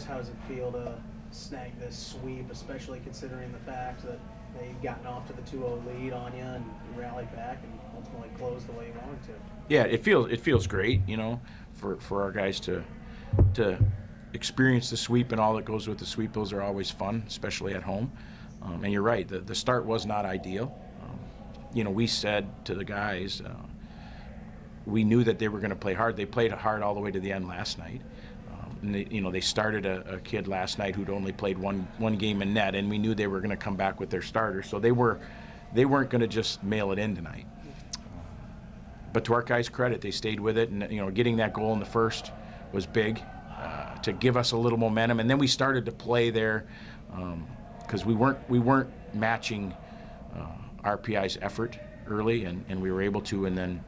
How does it feel to snag this sweep, especially considering the fact that they'd gotten off to the 2-0 lead on you and you rallied back and ultimately closed the way you wanted to? Yeah, it feels great, for our guys to experience the sweep and all that goes with the sweep. Those are always fun, especially at home. And you're right, the start was not ideal. We said to the guys, we knew that they were going to play hard. They played hard all the way to the end last night. And they started a kid last night who'd only played one game in net, and we knew they were going to come back with their starter. So they weren't going to just mail it in tonight. But to our guys' credit, they stayed with it, and getting that goal in the first was big to give us a little momentum. And then we started to play there because we weren't matching RPI's effort early, and we were able to. And then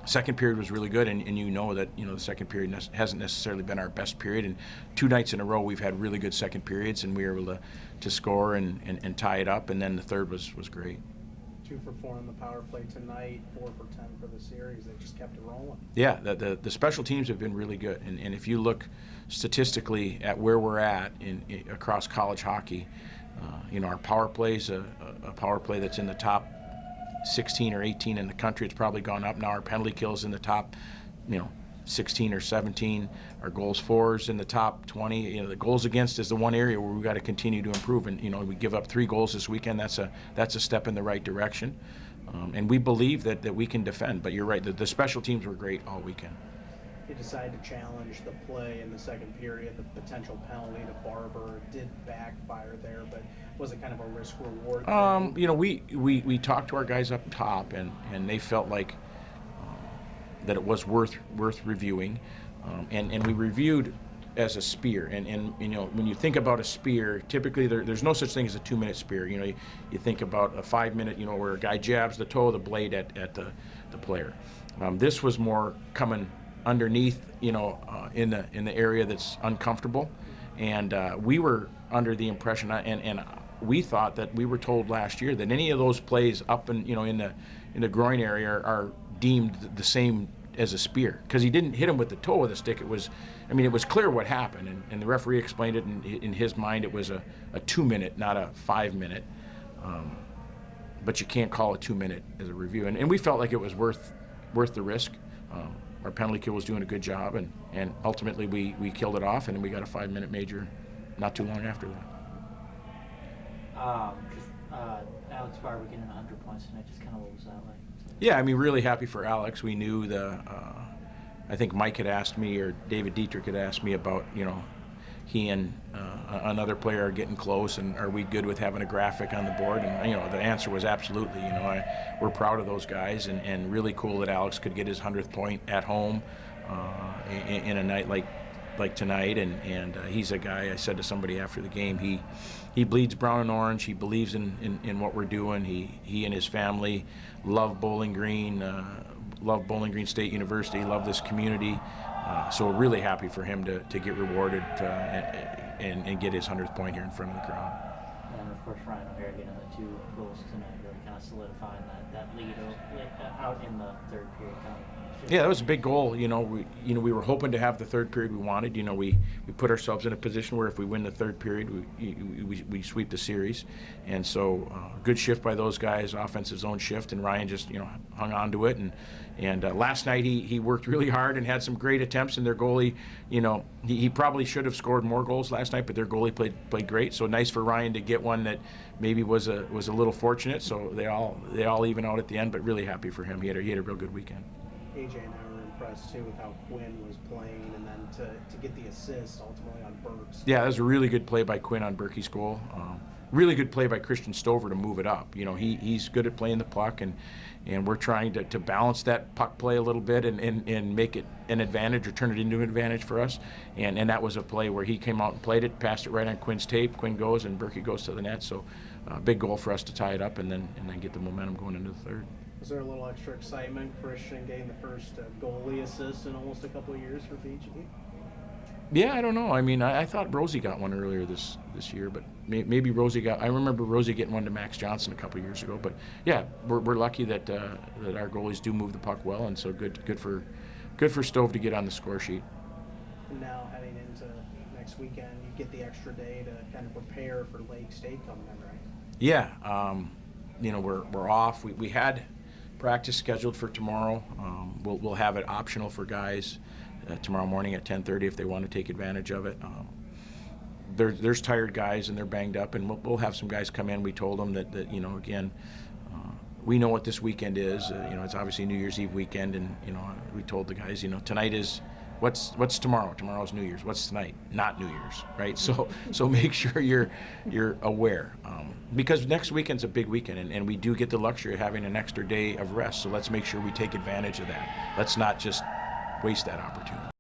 second period was really good, and the second period hasn't necessarily been our best period. And 2 nights in a row we've had really good second periods, and we were able to score and tie it up. And then the third was great. 2 for 4 on the power play tonight, 4 for 10 for the series. They just kept it rolling. Yeah, the special teams have been really good, and if you look statistically at where we're at across college hockey, our power play's a power play that's in the top 16 or 18 in the country. It's probably gone up now. Our penalty kills in the top 16 or 17. Our goals for is in the top 20. The goals against is the one area where we've got to continue to improve. And we give up 3 goals this weekend. That's a step in the right direction. And we believe that we can defend. But you're right. The special teams were great all weekend. You decided to challenge the play in the second period. The potential penalty to Barber did backfire there, but was it kind of a risk-reward thing? We talked to our guys up top, and they felt like that it was worth reviewing, and we reviewed as a spear. And when you think about a spear, typically there's no such thing as a 2-minute spear. You think about a 5-minute, where a guy jabs the toe of the blade at the player. This was more coming underneath, in the area that's uncomfortable, and we were under the impression, and we thought that we were told last year that any of those plays up in the groin area are deemed the same as a spear, because he didn't hit him with the toe of the stick. It was clear what happened, and the referee explained it. In his mind, it was a 2-minute, not a 5-minute. But you can't call a 2-minute as a review, and we felt like it was worth the risk. Our penalty kill was doing a good job, and ultimately we killed it off, and then we got a 5-minute major not too long after that. Alex Barber getting 100 points tonight, just kind of what was that like? Yeah, really happy for Alex. We knew I think Mike had asked me, or David Dietrich had asked me about, he and another player are getting close, and are we good with having a graphic on the board? And the answer was absolutely. We're proud of those guys, and really cool that Alex could get his 100th point at home in a night like tonight. And he's a guy, I said to somebody after the game, he bleeds brown and orange. He believes in what we're doing. He and his family love Bowling Green, love Bowling Green State University, love this community. So we're really happy for him to get rewarded and get his 100th point here in front of the crowd. And of course, Ryan O'Hara getting the 2 goals tonight, really kind of solidifying that lead out in the third period. Yeah, that was a big goal. We were hoping to have the third period we wanted. We put ourselves in a position where if we win the third period, we sweep the series. And so good shift by those guys, offensive zone shift, and Ryan just hung on to it. And last night he worked really hard and had some great attempts. And their goalie, he probably should have scored more goals last night, but their goalie played great. So nice for Ryan to get one that maybe was a little fortunate. So they all even out at the end, but really happy for him. He had a real good weekend. AJ and I were impressed too with how Quinn was playing, and then to get the assist ultimately on Burke's. Yeah, that was a really good play by Quinn on Berkey's goal. Really good play by Christian Stover to move it up. He's good at playing the puck, and we're trying to balance that puck play a little bit and make it an advantage or turn it into an advantage for us. And that was a play where he came out and played it, passed it right on Quinn's tape. Quinn goes and Berkey goes to the net. So big goal for us to tie it up and then get the momentum going into the third. Was there a little extra excitement, Christian getting the first goalie assist in almost a couple of years for Fiji? Yeah, I don't know. I thought Rosie got one earlier this year, but maybe Rosie got. I remember Rosie getting one to Max Johnson a couple of years ago. But yeah, we're lucky that our goalies do move the puck well, and so good for Stove to get on the score sheet. And now heading into next weekend, you get the extra day to kind of prepare for Lake State coming in, right? Yeah, we're off. We had practice scheduled for tomorrow. We'll have it optional for guys tomorrow morning at 10:30 if they want to take advantage of it. There's tired guys and they're banged up, and we'll have some guys come in. We told them that again, we know what this weekend is. It's obviously New Year's Eve weekend, and we told the guys, tonight is what's tomorrow? Tomorrow's New Year's. What's tonight? Not New Year's, right? So make sure you're aware, because next weekend's a big weekend, and we do get the luxury of having an extra day of rest. So let's make sure we take advantage of that. Let's not just waste that opportunity.